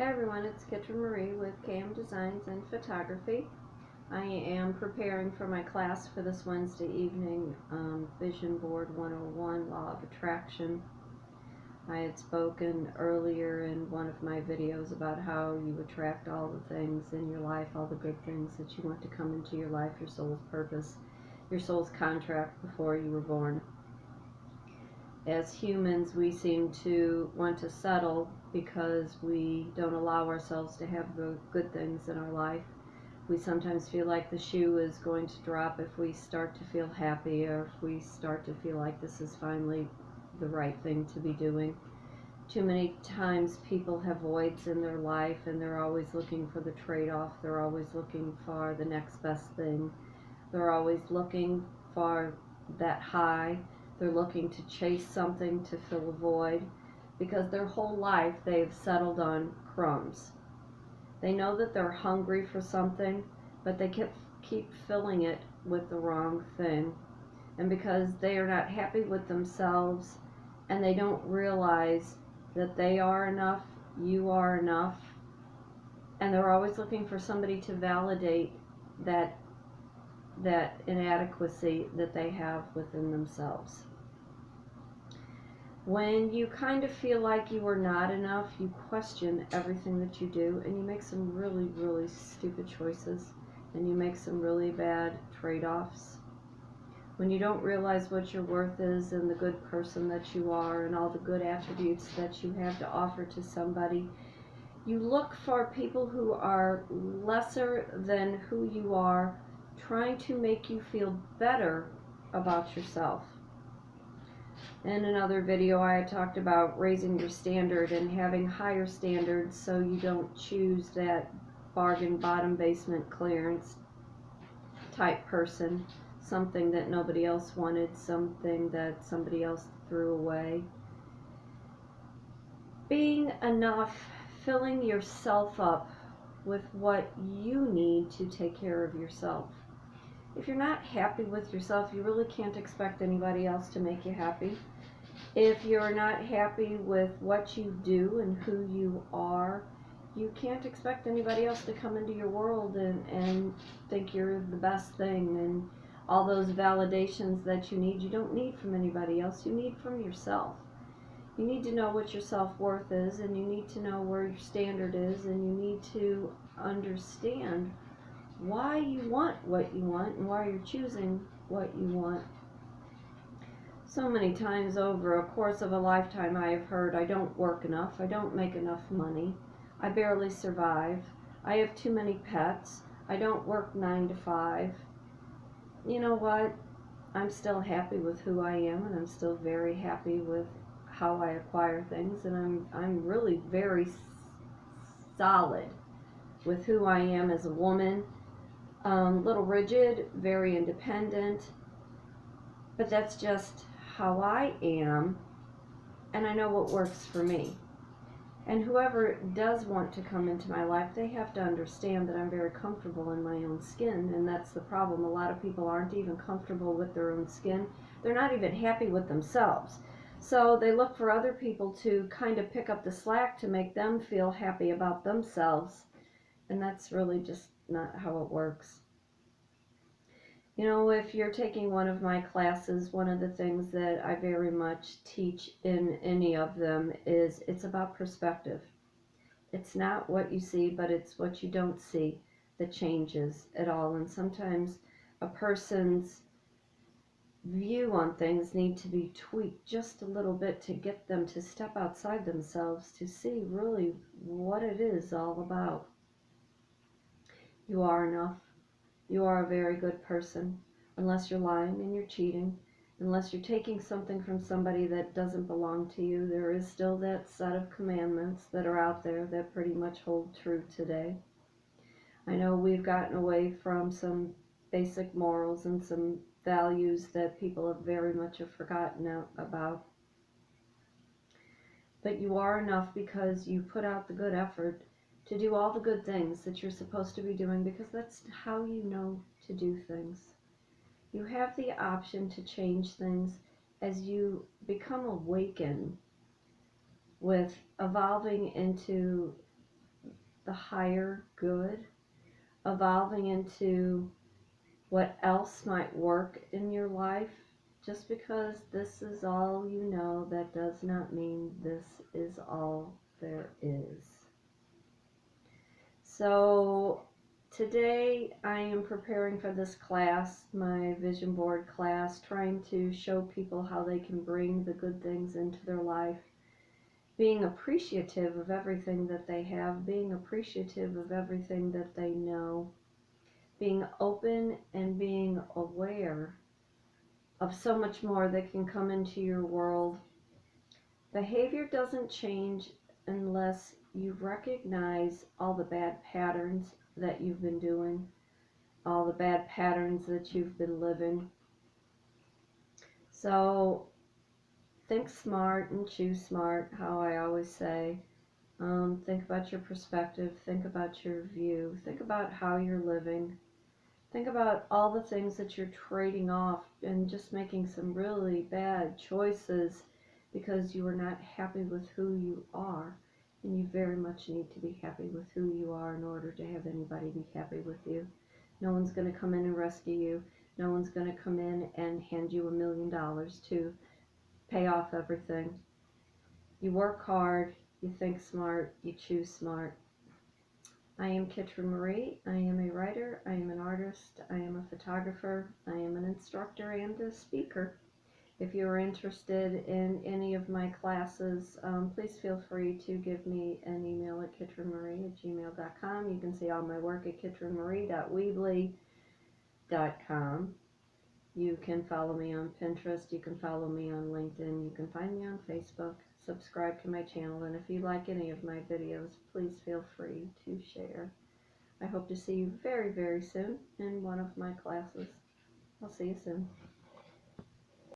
Hey everyone, it's Kitryn Marie with KM Designs and Photography. I am preparing for my class for this Wednesday evening, Vision Board 101, Law of Attraction. I had spoken earlier in one of my videos about how you attract all the things in your life, all the good things that you want to come into your life, your soul's purpose, your soul's contract before you were born. As humans, we seem to want to settle because we don't allow ourselves to have the good things in our life. We sometimes feel like the shoe is going to drop if we start to feel happy, or if we start to feel like this is finally the right thing to be doing. Too many times people have voids in their life and they're always looking for the trade-off. They're always looking for the next best thing. They're always looking for that high. They're looking to chase something to fill a void, because their whole life they've settled on crumbs. They know that they're hungry for something, but they keep filling it with the wrong thing. And because they are not happy with themselves and they don't realize that they are enough, you are enough, and they're always looking for somebody to validate that inadequacy that they have within themselves. When you kind of feel like you are not enough, you question everything that you do, and you make some really, really stupid choices, and you make some really bad trade-offs. When you don't realize what your worth is and the good person that you are and all the good attributes that you have to offer to somebody, you look for people who are lesser than who you are, trying to make you feel better about yourself. In another video, I talked about raising your standard and having higher standards so you don't choose that bargain bottom basement clearance type person, something that nobody else wanted, something that somebody else threw away. Being enough, filling yourself up with what you need to take care of yourself. If you're not happy with yourself, you really can't expect anybody else to make you happy. If you're not happy with what you do and who you are, you can't expect anybody else to come into your world and think you're the best thing. And all those validations that you don't need from anybody else, you need from yourself. You need to know what your self-worth is, and you need to know where your standard is, and you need to understand why you want what you want and why you're choosing what you want. So many times over a course of a lifetime I have heard, I don't work enough, I don't make enough money, I barely survive, I have too many pets, I don't work 9 to 5. You know what? I'm still happy with who I am, and I'm still very happy with how I acquire things, and I'm really very solid with who I am as a woman. Little rigid, very independent, but that's just how I am, and I know what works for me. And whoever does want to come into my life, they have to understand that I'm very comfortable in my own skin, and that's the problem. A lot of people aren't even comfortable with their own skin. They're not even happy with themselves. So they look for other people to kind of pick up the slack to make them feel happy about themselves, and that's really just not how it works. You know, if you're taking one of my classes, one of the things that I very much teach in any of them is it's about perspective. It's not what you see, but it's what you don't see that changes it all. And sometimes a person's view on things need to be tweaked just a little bit to get them to step outside themselves to see really what it is all about. You are enough. You are a very good person, unless you're lying and you're cheating, unless you're taking something from somebody that doesn't belong to you. There is still that set of commandments that are out there that pretty much hold true today. I know we've gotten away from some basic morals and some values that people have very much forgotten about. But you are enough because you put out the good effort to do all the good things that you're supposed to be doing, because that's how you know to do things. You have the option to change things as you become awakened with evolving into the higher good, evolving into what else might work in your life. Just because this is all you know, that does not mean this is all there is. So today I am preparing for this class, my vision board class, trying to show people how they can bring the good things into their life, being appreciative of everything that they have, being appreciative of everything that they know, being open and being aware of so much more that can come into your world. Behavior doesn't change unless you recognize all the bad patterns that you've been doing, all the bad patterns that you've been living. So think smart and choose smart, how I always say. Think about your perspective, think about your view, think about how you're living. Think about all the things that you're trading off and just making some really bad choices because you are not happy with who you are. And you very much need to be happy with who you are in order to have anybody be happy with you. No one's going to come in and rescue you. No one's going to come in and hand you $1 million to pay off everything. You work hard, you think smart, you choose smart. I am Kitryn Marie. I am a writer, I am an artist, I am a photographer, I am an instructor and a speaker. If you are interested in any of my classes, please feel free to give me an email at kitrynmarie@gmail.com. You can see all my work at kitrynmarie.weebly.com. You can follow me on Pinterest, you can follow me on LinkedIn, you can find me on Facebook, subscribe to my channel, and if you like any of my videos, please feel free to share. I hope to see you very, very soon in one of my classes. I'll see you soon.